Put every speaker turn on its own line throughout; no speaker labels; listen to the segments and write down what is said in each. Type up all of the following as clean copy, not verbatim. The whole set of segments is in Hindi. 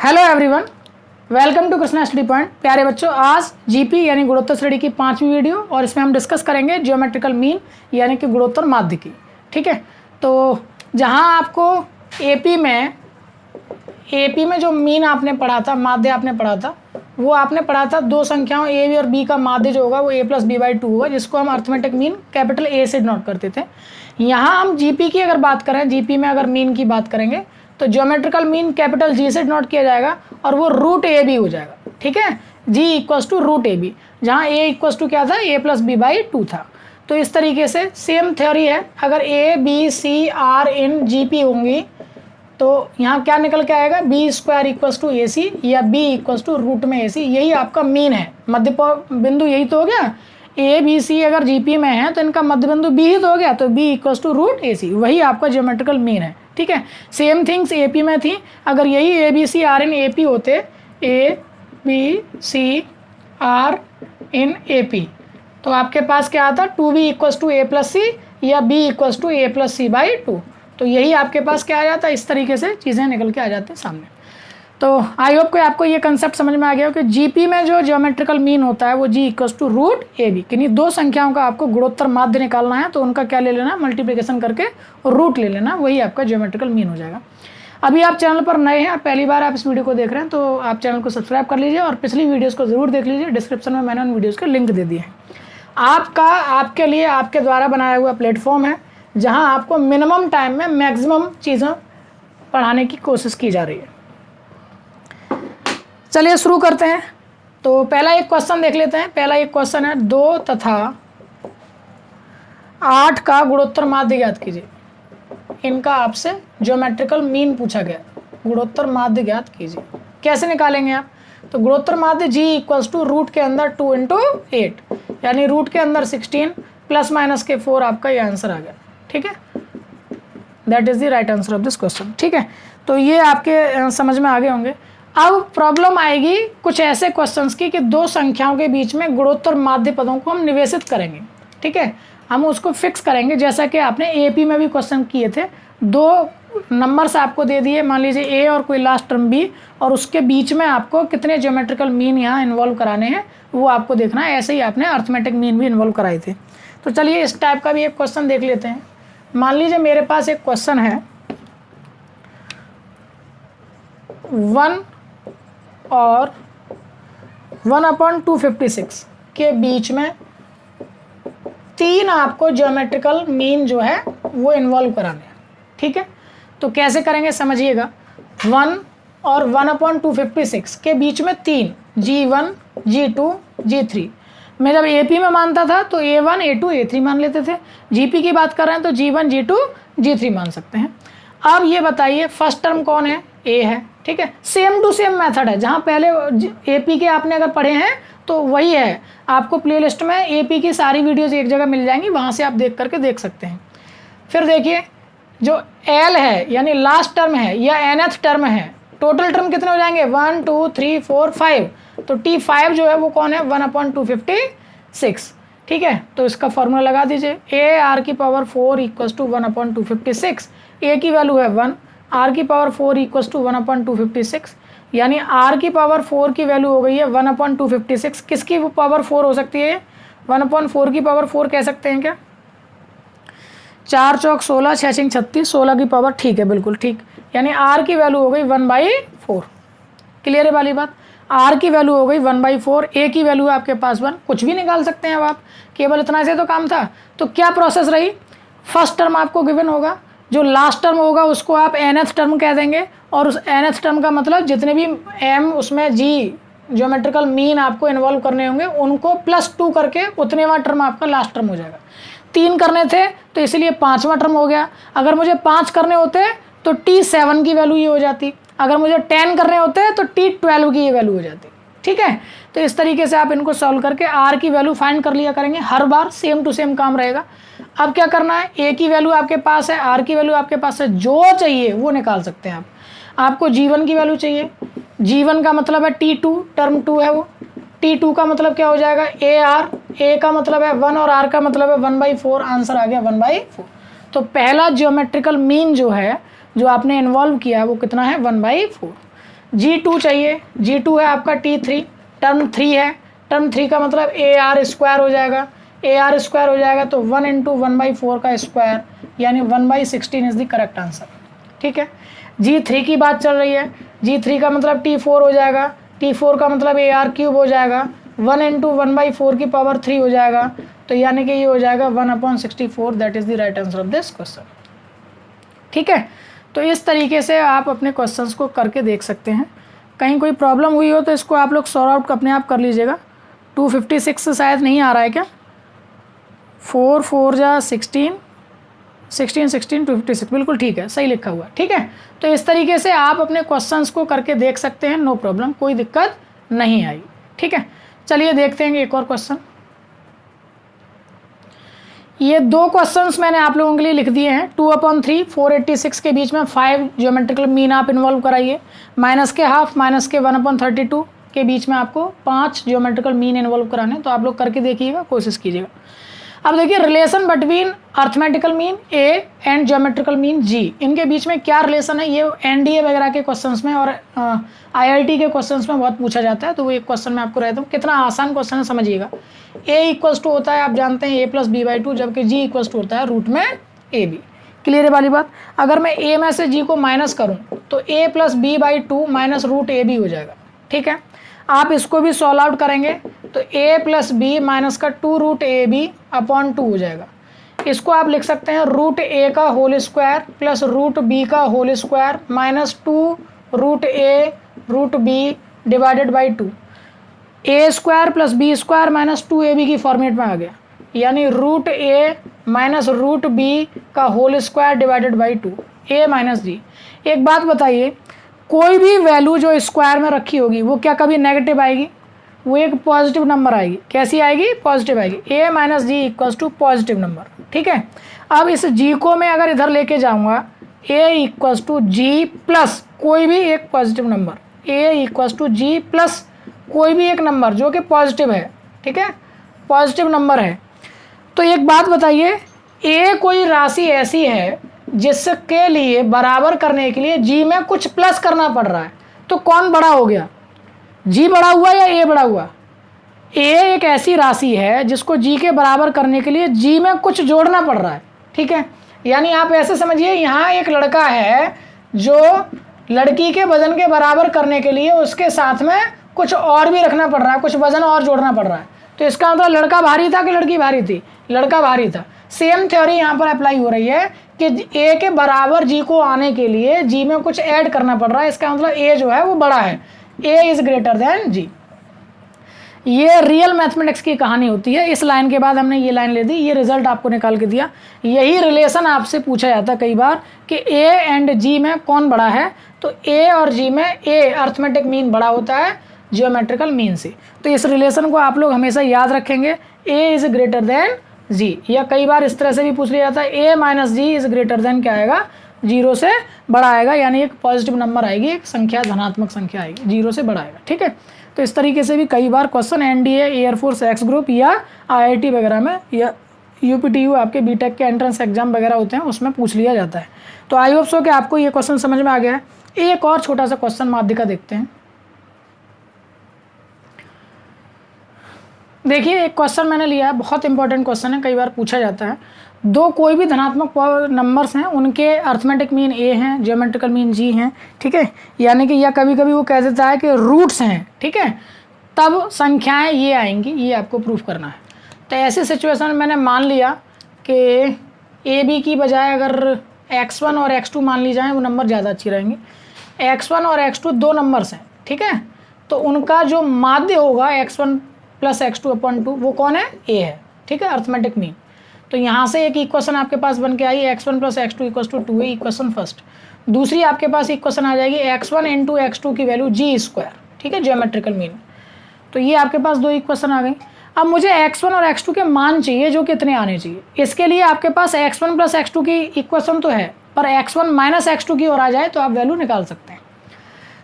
Hello everyone, welcome to Krishna study point. प्यारे बच्चों, आज जीपी यानी गुणोत्तर श्रेणी की 5वीं वीडियो और इसमें हम डिस्कस करेंगे ज्योमेट्रिकल मीन यानी कि गुणोत्तर माध्य की। ठीक है, तो जहां आपको एपी में जो मीन आपने पढ़ा था, माध्य आपने पढ़ा था, वो आपने पढ़ा था दो संख्याओं ए बी और बी का माध्य जो होगा वो a + b/2 होगा, जिसको हम अर्थमेटिक मीन कैपिटल A से डिनोट करते थे। यहाँ हम जीपी की अगर बात करें, जीपी में अगर मीन की बात करेंगे तो ज्योमेट्रिकल मीन कैपिटल G से डिनोट किया जाएगा और वो √AB हो जाएगा। ठीक है, G = √AB, जहाँ A = क्या था, a + b/2 था। तो इस तरीके से सेम थ्योरी है, अगर A B C R in GP होंगी तो यहाँ क्या निकल के आएगा, B² = AC या B = √AC। यही आपका मीन है, मध्य बिंदु यही तो हो गया। A B C अगर GP में है तो इनका मध्य बिंदु B ही तो हो गया, तो B = √AC, वही आपका ज्योमेट्रिकल मीन है। ठीक है, सेम थिंग्स AP में थी, अगर यही A B C R in AP होते, A B C R in AP, तो आपके पास क्या आता, 2B = A + C या B = A + C/2। तो यही आपके पास क्या आ जाता है, इस तरीके से चीज़ें निकल के आ जाती हैं सामने। तो आई होप कि आपको ये कंसेप्ट समझ में आ गया हो कि जीपी में जो ज्योमेट्रिकल मीन होता है वो G = √AB। किन्हीं दो संख्याओं का आपको गुणोत्तर माध्य निकालना है तो उनका क्या ले लेना, मल्टीप्लिकेशन करके रूट ले लेना, वही आपका ज्योमेट्रिकल मीन हो जाएगा। अभी आप चैनल पर नए हैं और पहली बार आप इस वीडियो को देख रहे हैं तो आप चैनल को सब्सक्राइब कर लीजिए और पिछली वीडियोज़ को ज़रूर देख लीजिए, डिस्क्रिप्शन में मैंने उन वीडियोज़ के लिंक दे दिए हैं। आपके लिए आपके द्वारा बनाया हुआ प्लेटफॉर्म है जहां आपको मिनिमम टाइम में मैक्सिमम चीज़ें पढ़ाने की कोशिश की जा रही है। चलिए शुरू करते हैं। तो पहला एक क्वेश्चन देख लेते हैं। पहला एक क्वेश्चन है, 2 तथा 8 का गुणोत्तर माध्य ज्ञात कीजिए। इनका आपसे ज्योमेट्रिकल मीन पूछा गया, गुणोत्तर माध्य ज्ञात कीजिए। कैसे निकालेंगे आप, तो गुणोत्तर माध्य G = रूट के अंदर 2 × 8 यानी रूट के अंदर 16 ± के 4 आपका ये आंसर आ गया। ठीक है, that is the right answer of this question. ठीक है, तो ये आपके समझ में आ गए होंगे। अब प्रॉब्लम आएगी कुछ ऐसे क्वेश्चंस की कि दो संख्याओं के बीच में गुणोत्तर माध्य पदों को हम निवेशित करेंगे। ठीक है, हम उसको फिक्स करेंगे, जैसा कि आपने एपी में भी क्वेश्चन किए थे। दो नंबर्स आपको दे दिए, मान लीजिए A और कोई लास्ट टर्म B, और उसके बीच में आपको कितने ज्योमेट्रिकल मीन यहाँ इन्वॉल्व कराने हैं वो आपको देखना है। ऐसे ही आपने अर्थमेटिक मीन भी इन्वॉल्व कराए थे। तो चलिए इस टाइप का भी एक क्वेश्चन देख लेते हैं। मान लीजिए मेरे पास एक क्वेश्चन है, 1 और 1/256 के बीच में 3 आपको ज्योमेट्रिकल मीन जो है वो इन्वॉल्व कराने हैं। ठीक है, तो कैसे करेंगे समझिएगा। 1 और 1/256 के बीच में 3, G1 G2 G3। मैं जब AP में मानता था तो A1 A2 A3 मान लेते थे। GP की बात कर रहे हैं तो G1 G2 G3 मान सकते हैं। अब ये बताइए फर्स्ट टर्म कौन है, A है। ठीक है, सेम टू सेम मेथड है, जहाँ पहले AP के आपने अगर पढ़े हैं तो वही है। आपको प्लेलिस्ट में AP की सारी वीडियोज़ एक जगह मिल जाएंगी, वहाँ से आप देख करके देख सकते हैं। फिर देखिए जो L है यानी लास्ट टर्म है या nth टर्म है, टोटल टर्म कितने हो जाएंगे, 1 2 3 4 5। तो T5 जो है वो कौन है, 1/256। ठीक है, तो इसका फॉर्मूला लगा दीजिए, AR⁴ = 1/256। A की वैल्यू है 1, R⁴ = 1/256, यानी R⁴ की वैल्यू हो गई है 1/256। किसकी पावर 4 हो सकती है, 1/4 की पावर 4 कह सकते हैं क्या। 4 चौक 16, 6 छिंग 36, 16 की पावर, ठीक है बिल्कुल ठीक। यानी R की वैल्यू हो गई 1/4। क्लियर है वाली बात, R की वैल्यू हो गई 1/4। A की वैल्यू है आपके पास 1, कुछ भी निकाल सकते हैं अब आप, केवल इतना से तो काम था। तो क्या प्रोसेस रही, फर्स्ट टर्म आपको गिवन होगा, जो लास्ट टर्म होगा उसको आप nth टर्म कह देंगे, और उस nth टर्म का मतलब जितने भी m उसमें G ज्योमेट्रिकल मीन आपको इन्वॉल्व करने होंगे उनको +2 करके उतनेवां टर्म आपका लास्ट टर्म हो जाएगा। 3 करने थे तो इसलिए 5वां टर्म हो गया। अगर मुझे 5 करने होते तो T7 की वैल्यू ये हो जाती, अगर मुझे 10 करने होते तो T12 की ये वैल्यू हो जाती। ठीक है, तो इस तरीके से आप इनको सॉल्व करके R की वैल्यू फाइंड कर लिया करेंगे, हर बार सेम टू सेम काम रहेगा। अब क्या करना है, A की वैल्यू आपके पास है, R की वैल्यू आपके पास है, जो चाहिए वो निकाल सकते हैं आप। आपको G1 की वैल्यू चाहिए, G1 का मतलब है T2, टर्म 2 है वो। T2 का मतलब क्या हो जाएगा, AR, A का मतलब है 1 और R का मतलब है 1/4। आंसर आ गया 1/4। तो पहला ज्योमेट्रिकल मीन जो है जो आपने इन्वॉल्व किया वो कितना है, 1/4। G2 चाहिए, G2 है आपका T3, टर्म 3 है, टर्म 3 का मतलब AR स्क्वायर हो जाएगा, AR स्क्वायर हो जाएगा तो 1 इंटू 1/4 का स्क्वायर यानी 1/16 इज द करेक्ट आंसर। ठीक है, G3 की बात चल रही है, G3 का मतलब T4 हो जाएगा, T4 का मतलब AR क्यूब हो जाएगा, 1 इंटू 1/4 की पावर 3 हो जाएगा, तो यानी कि ये हो जाएगा 1/64, that is the right answer of this question. ठीक है, तो इस तरीके से आप अपने क्वेश्चंस को करके देख सकते हैं। कहीं कोई प्रॉब्लम हुई हो तो इसको आप लोग सॉर्ट आउट अपने आप कर लीजिएगा। 256 शायद नहीं आ रहा है क्या? 4 4 जा 16 16 16 256 बिल्कुल ठीक है, सही लिखा हुआ है। ठीक है, तो इस तरीके से आप अपने क्वेश्चंस को करके देख सकते हैं, नो प्रॉब्लम, कोई दिक्कत नहीं आई। ठीक है, चलिए देखते हैं एक और क्वेश्चन। ये 2 क्वेश्चंस मैंने आप लोगों के लिए लिख दिए हैं। 2/3 486 के बीच में 5 ज्योमेट्रिकल मीन आप इन्वॉल्व कराइए। माइनस के हाफ माइनस के 1/32 के बीच में आपको 5 ज्योमेट्रिकल मीन इन्वॉल्व कराने, तो आप लोग करके देखिएगा, कोशिश कीजिएगा। अब देखिए relation between arithmetical mean A and geometrical mean G, इनके बीच में क्या रिलेशन है, ये एनडीए वगैरह के क्वेश्चंस में और आईआईटी के क्वेश्चंस में बहुत पूछा जाता है। तो वो एक क्वेश्चन मैं आपको रहता हूँ, कितना आसान क्वेश्चन है समझिएगा। ए इक्वल्स टू होता है, आप जानते हैं, a + b/2, जबकि जी इक्वल्स टू होता है रूट में ए बी। क्लियर है वाली बात? अगर मैं ए में से जी को माइनस करूँ तो a + b/2 minus root A B हो जाएगा। ठीक है, आप इसको भी सॉल्व आउट करेंगे तो a + b माइनस का 2 रूट ए बी अपॉन 2 हो जाएगा। इसको आप लिख सकते हैं रूट ए का whole square plus root B का whole square minus 2 root A root B divided by 2। A square plus B square minus 2ab की फॉर्मेट में आ गया, यानी root A minus root B का whole square divided by 2, a minus G. एक बात बताइए, कोई भी वैल्यू जो स्क्वायर में रखी होगी वो क्या कभी नेगेटिव आएगी? वो एक पॉजिटिव नंबर आएगी। कैसी आएगी? पॉजिटिव आएगी। a minus G equals to positive number. ठीक है, अब इस g को मैं अगर इधर लेके जाऊंगा, a equals to G plus कोई भी एक positive number, a equals to G plus कोई भी एक नंबर जो कि पॉजिटिव है। ठीक है, पॉजिटिव नंबर है। तो एक बात बताइए, a कोई राशि ऐसी है जिसके लिए बराबर करने के लिए g में कुछ प्लस करना पड़ रहा है, तो कौन बड़ा हो गया? g बड़ा हुआ या a बड़ा हुआ? a एक ऐसी राशि है जिसको g के बराबर करने के लिए g में कुछ जोड़ना पड़ रहा है। ठीक है, यानी आप ऐसे समझिए, यहाँ एक लड़का है जो लड़की के वजन के बराबर करने के लिए उसके साथ में कुछ और भी रखना पड़ रहा है, कुछ वजन और जोड़ना पड़ रहा है। तो इसका मतलब लड़का भारी था कि लड़की भारी थी? लड़का भारी था। सेम थ्योरी यहाँ पर अप्लाई हो रही है कि a के बराबर g को आने के लिए g में कुछ ऐड करना पड़ रहा है, इसका मतलब a जो है वो बड़ा है, a is greater then g। ये रियल मैथमेटिक्स की कहानी होती है। इस लाइन के बाद हमने ये लाइन ले दी, ये रिजल्ट आपको निकाल के दिया। यही रिलेशन आपसे पूछा जाता है कई बार कि a एंड g में कौन बड़ा है, तो a और g में a अर्थमेटिक मीन बड़ा होता है जियोमेट्रिकल मीन से। तो इस रिलेशन को आप लोग हमेशा याद रखेंगे, a is greater then g। या कई बार इस तरह से भी पूछ लिया जाता है, a minus G is greater than क्या आएगा? 0 से बड़ा आएगा, यानी एक पॉजिटिव नंबर आएगी, एक संख्या धनात्मक संख्या आएगी, 0 से बड़ा आएगा। ठीक है, तो इस तरीके से भी कई बार question NDA, air force X group या आईआईटी वगैरह में या यूपीटीयू आपके बीटेक के एंट्रेंस एग्जाम वगैरह होते हैं उसमें पूछ लिया जाता है। तो आई होप सो कि आपको ये क्वेश्चन समझ में आ गया है। एक और छोटा सा क्वेश्चन माध्यिका देखते हैं। देखिए, एक क्वेश्चन मैंने लिया है, बहुत इंपॉर्टेंट क्वेश्चन है, कई बार पूछा जाता है। दो कोई भी धनात्मक नंबर्स हैं, उनके अर्थमेटिक मीन a हैं, ज्योमेट्रिकल मीन g हैं। ठीक है, यानी कि या कभी कभी वो कह देता है कि रूट्स हैं। ठीक है, तब संख्याएं ये आएंगी, ये आपको प्रूफ करना है। तो ऐसी सिचुएशन में मैंने मान लिया कि a b की बजाय अगर x1 और x2 मान ली जाए, वो नंबर ज़्यादा अच्छी रहेंगे। x1 और x2 दो नंबर्स हैं। ठीक है, तो उनका जो माध्य होगा x1 + x2/2 वो कौन है? a है। ठीक है, अर्थमेटिक मीन। तो यहाँ से एक इक्वेशन आपके पास बन के आई, x1 + x2 = 2a, equation first. दूसरी आपके पास इक्वेशन आ जाएगी, x1 × x2 की वैल्यू g²। ठीक है, ज्योमेट्रिकल मीन। तो ये आपके पास दो इक्वेशन आ गई। अब मुझे x1 और x2 के मान चाहिए जो कितने आने चाहिए। इसके लिए आपके पास x1 + x2 की इक्वेशन तो है, पर x1 - x2 की ओर आ जाए तो आप वैल्यू निकाल सकते हैं।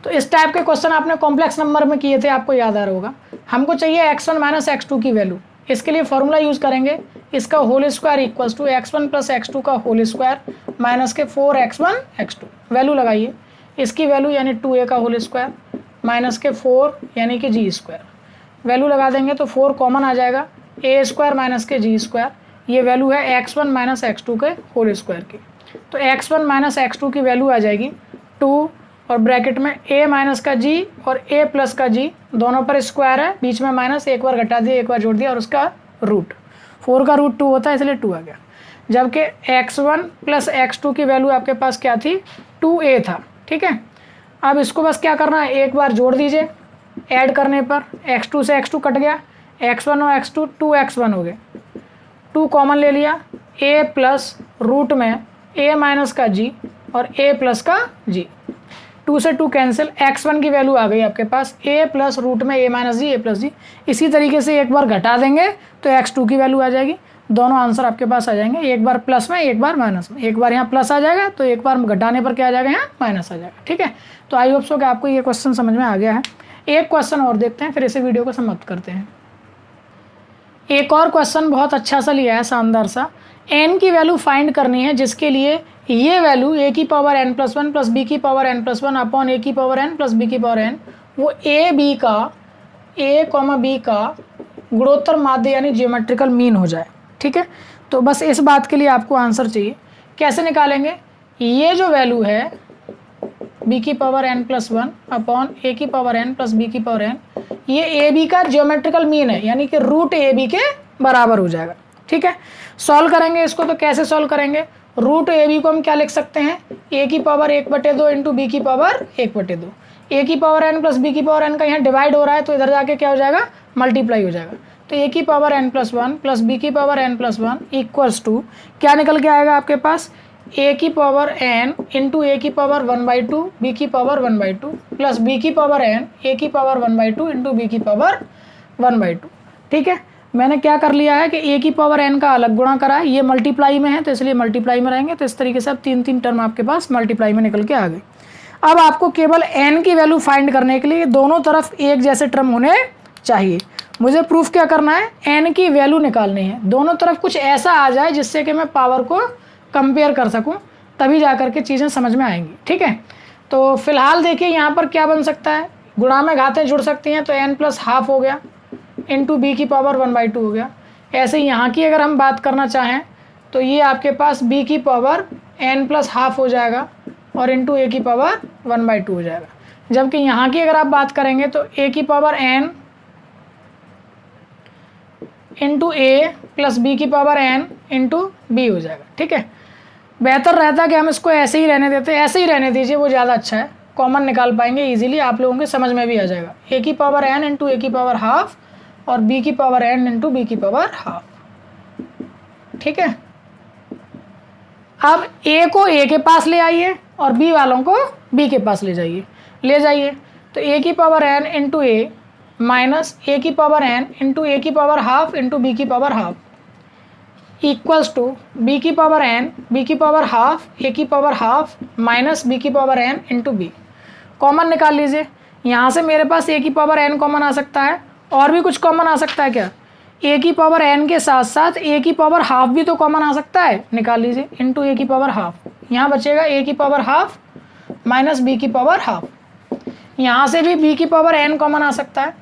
तो इस टाइप के क्वेश्चन आपने कॉम्प्लेक्स नंबर में किए थे, आपको याद आ रहा होगा। हमको चाहिए x1 - x2 की वैल्यू। इसके लिए फॉर्मूला यूज़ करेंगे, इसका whole square equals to x1 + x2 का होल स्क्वायर माइनस के 4x1 x2। वैल्यू लगाइए, इसकी वैल्यू यानी 2a का होल स्क्वायर माइनस के 4 यानी कि जी स्क्वायर, वैल्यू लगा देंगे तो 4 कॉमन आ जाएगा, ए स्क्वायर माइनस के जी स्क्वायर, ये वैल्यू है x1 माइनस x2 के होल स्क्वायर की। तो x1 माइनस x2 की वैल्यू आ जाएगी 2 और ब्रैकेट में a माइनस का g और a प्लस का g, दोनों पर स्क्वायर है, बीच में माइनस, एक बार घटा दिया एक बार जोड़ दिया और उसका रूट, 4 का रूट 2 होता है इसलिए 2 आ गया। जबकि x1 प्लस x2 की वैल्यू आपके पास क्या थी, 2a था। ठीक है, अब इसको बस क्या करना है, एक बार जोड़ दीजिए, ऐड करने पर x2 से x2 कट गया, x1 और x2 2x1 हो गए, 2 कॉमन ले लिया, a प्लस रूट में a माइनस का g और a प्लस का g, 2 से 2 कैंसिल, x1 की वैल्यू आ गई आपके पास a प्लस रूट में a minus G, a plus G. इसी तरीके से एक बार घटा देंगे तो x2 की वैल्यू आ जाएगी, दोनों आंसर आपके पास आ जाएंगे, एक बार प्लस में एक बार माइनस में, एक बार यहाँ प्लस आ जाएगा तो एक बार घटाने पर क्या आ जाएगा, यहाँ माइनस आ जाएगा। ठीक है, तो आई होप सो कि आपको ये क्वेश्चन समझ में आ गया है। एक क्वेश्चन और देखते हैं फिर इसे वीडियो को समाप्त करते हैं। एक और क्वेश्चन बहुत अच्छा सा लिया है, शानदार सा, n की वैल्यू फाइंड करनी है जिसके लिए ये वैल्यू a की power n plus 1 plus b की power n plus 1 upon a की पावर n प्लस b की पावर n, वो a b का गुणोत्तर माध्य यानी जियोमेट्रिकल मीन हो जाए। ठीक है, तो बस इस बात के लिए आपको आंसर चाहिए। कैसे निकालेंगे, ये जो वैल्यू है b की power n plus 1 upon a की पावर n प्लस b की पावर n, ये ए बी का जियोमेट्रिकल मीन है यानी कि रूट ए बी के बराबर हो जाएगा। ठीक है, सॉल्व करेंगे इसको, तो कैसे सॉल्व करेंगे, रूट ए बी को हम क्या लिख सकते हैं, a की पावर 1/2 इंटू बी की पावर 1/2, a की पावर n प्लस b की पावर n का यहाँ डिवाइड हो रहा है तो इधर जाके क्या हो जाएगा, मल्टीप्लाई हो जाएगा। तो a की power n plus 1 plus b की power n plus 1 equals to क्या निकल के आएगा आपके पास, a की पावर n इंटू a की पावर 1/2 b की पावर 1/2 प्लस b की पावर n a की पावर 1/2 इंटू b की पावर 1/2। ठीक है, मैंने क्या कर लिया है कि a की पावर n का अलग गुणा करा है, ये मल्टीप्लाई में है तो इसलिए मल्टीप्लाई में रहेंगे, तो इस तरीके से अब 3 टर्म आपके पास मल्टीप्लाई में निकल के आ गए। अब आपको केवल n की वैल्यू फाइंड करने के लिए दोनों तरफ एक जैसे टर्म होने चाहिए। मुझे प्रूफ क्या करना है, n की वैल्यू निकालनी है, दोनों तरफ कुछ ऐसा आ जाए जिससे कि मैं पावर को कंपेयर कर सकूं, तभी जा कर के चीज़ें समझ में आएंगी। ठीक है, तो फिलहाल देखिए यहाँ पर क्या बन सकता है, गुणा में घातें जुड़ सकती हैं तो n प्लस हाफ हो गया इंटू बी की पावर 1/2 हो गया। ऐसे यहाँ की अगर हम बात करना चाहें तो ये आपके पास b की पावर n प्लस हाफ हो जाएगा और इंटू a की पावर 1/2 हो जाएगा। जबकि यहाँ की अगर आप बात करेंगे तो a की power n into a plus b की पावर n इंटू b हो जाएगा। ठीक है, बेहतर रहता है कि हम इसको ऐसे ही रहने देते, ऐसे ही रहने दीजिए, वो ज़्यादा अच्छा है, कॉमन निकाल पाएंगे इजीली, आप लोगों के समझ में भी आ जाएगा। a की पावर n इंटू a की पावर हाफ और b की पावर n इंटू b की पावर हाफ। ठीक है, अब a को a के पास ले आइए और b वालों को b के पास ले जाइए। तो a की power n into a minus a की पावर n इंटू a की पावर हाफ इंटू b की power half equals to b की पावर n b की पावर हाफ a की पावर हाफ माइनस b की power n into b। Common निकाल लीजिए, यहाँ से मेरे पास a की पावर n कॉमन आ सकता है, और भी कुछ कॉमन आ सकता है क्या, a की पावर n के साथ साथ a की पावर हाफ भी तो कॉमन आ सकता है, निकाल लीजिए, इंटू a की पावर हाफ, यहाँ बचेगा a की पावर हाफ माइनस b की पावर हाफ। यहाँ से भी b की पावर n कॉमन आ सकता है,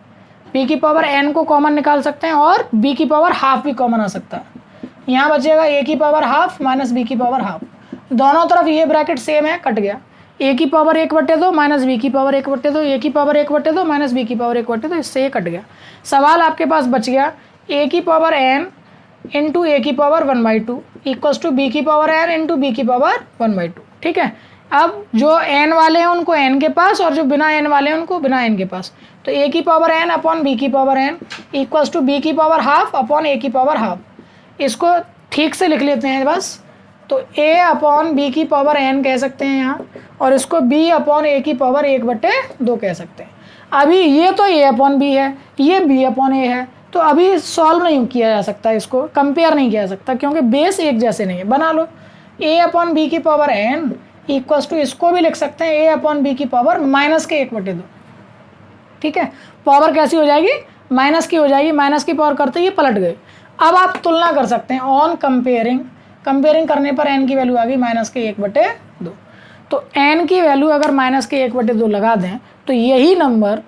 b की पावर n को कॉमन निकाल सकते हैं और b की पावर हाफ भी कॉमन आ सकता है। यहाँ बचेगा a की पावर हाफ माइनस b की पावर हाफ, दोनों तरफ ये ब्रैकेट सेम है, कट गया, a की पावर 1/2 माइनस b की पावर 1/2, a की पावर 1/2 माइनस b की पावर 1/2, इससे ये कट गया। सवाल आपके पास बच गया a की पावर n इंटू a की पावर 1/2 इक्वल्स टू b की पावर n इंटू b की पावर 1/2। ठीक है, अब जो n वाले हैं उनको n के पास और जो बिना n वाले हैं उनको बिना n के पास, तो a की पावर n अपॉन b की power n equals to b की पावर हाफ अपॉन a की पावर हाफ। इसको ठीक से लिख लेते हैं बस, तो a अपॉन b की पावर n कह सकते हैं यहाँ, और इसको b अपॉन a की पावर 1/2 कह सकते हैं। अभी ये तो a अपॉन b है, ये b अपॉन a है, तो अभी सॉल्व नहीं किया जा सकता, इसको कंपेयर नहीं किया जा सकता क्योंकि बेस एक जैसे नहीं है। बना लो a अपॉन b की पावर n इक्वल्स टू, इसको भी लिख सकते हैं a अपॉन b की पावर माइनस के 1/2। ठीक है, पावर कैसी हो जाएगी, माइनस की हो जाएगी, माइनस की पावर करते ही पलट गए। अब आप तुलना कर सकते हैं ऑन कंपेयरिंग करने पर n की वैल्यू आ गई माइनस के 1/2। तो n की वैल्यू अगर -1/2 लगा दें तो यही नंबर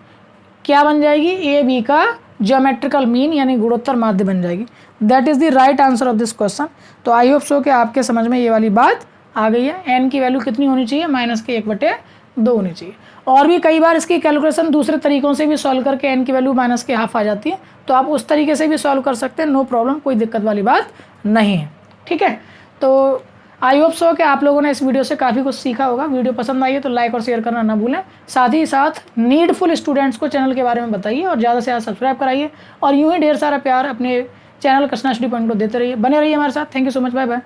क्या बन जाएगी, ए बी का ज्योमेट्रिकल मीन यानी गुणोत्तर माध्य बन जाएगी। That is the right answer of this question. तो आई होप सो कि आपके समझ में ये वाली बात आ गई है। n की वैल्यू कितनी होनी चाहिए, -1/2 होनी चाहिए। और भी कई बार इसकी कैलकुलेशन दूसरे तरीकों से भी सॉल्व करके n की वैल्यू -½ आ जाती है, तो आप उस तरीके से भी सॉल्व कर सकते हैं, नो प्रॉब्लम, कोई दिक्कत वाली बात नहीं है। ठीक है, तो आई होप सो कि आप लोगों ने इस वीडियो से काफ़ी कुछ सीखा होगा। वीडियो पसंद आई है तो लाइक और शेयर करना ना भूलें। साथ ही साथ नीडफुल स्टूडेंट्स को चैनल के बारे में बताइए और ज़्यादा से ज़्यादा सब्सक्राइब कराइए और यूँ ही ढेर सारा प्यार अपने चैनल कृष्णा स्टडी पॉइंट को देते रहिए, बने रहिए हमारे साथ। Thank you so much, bye bye.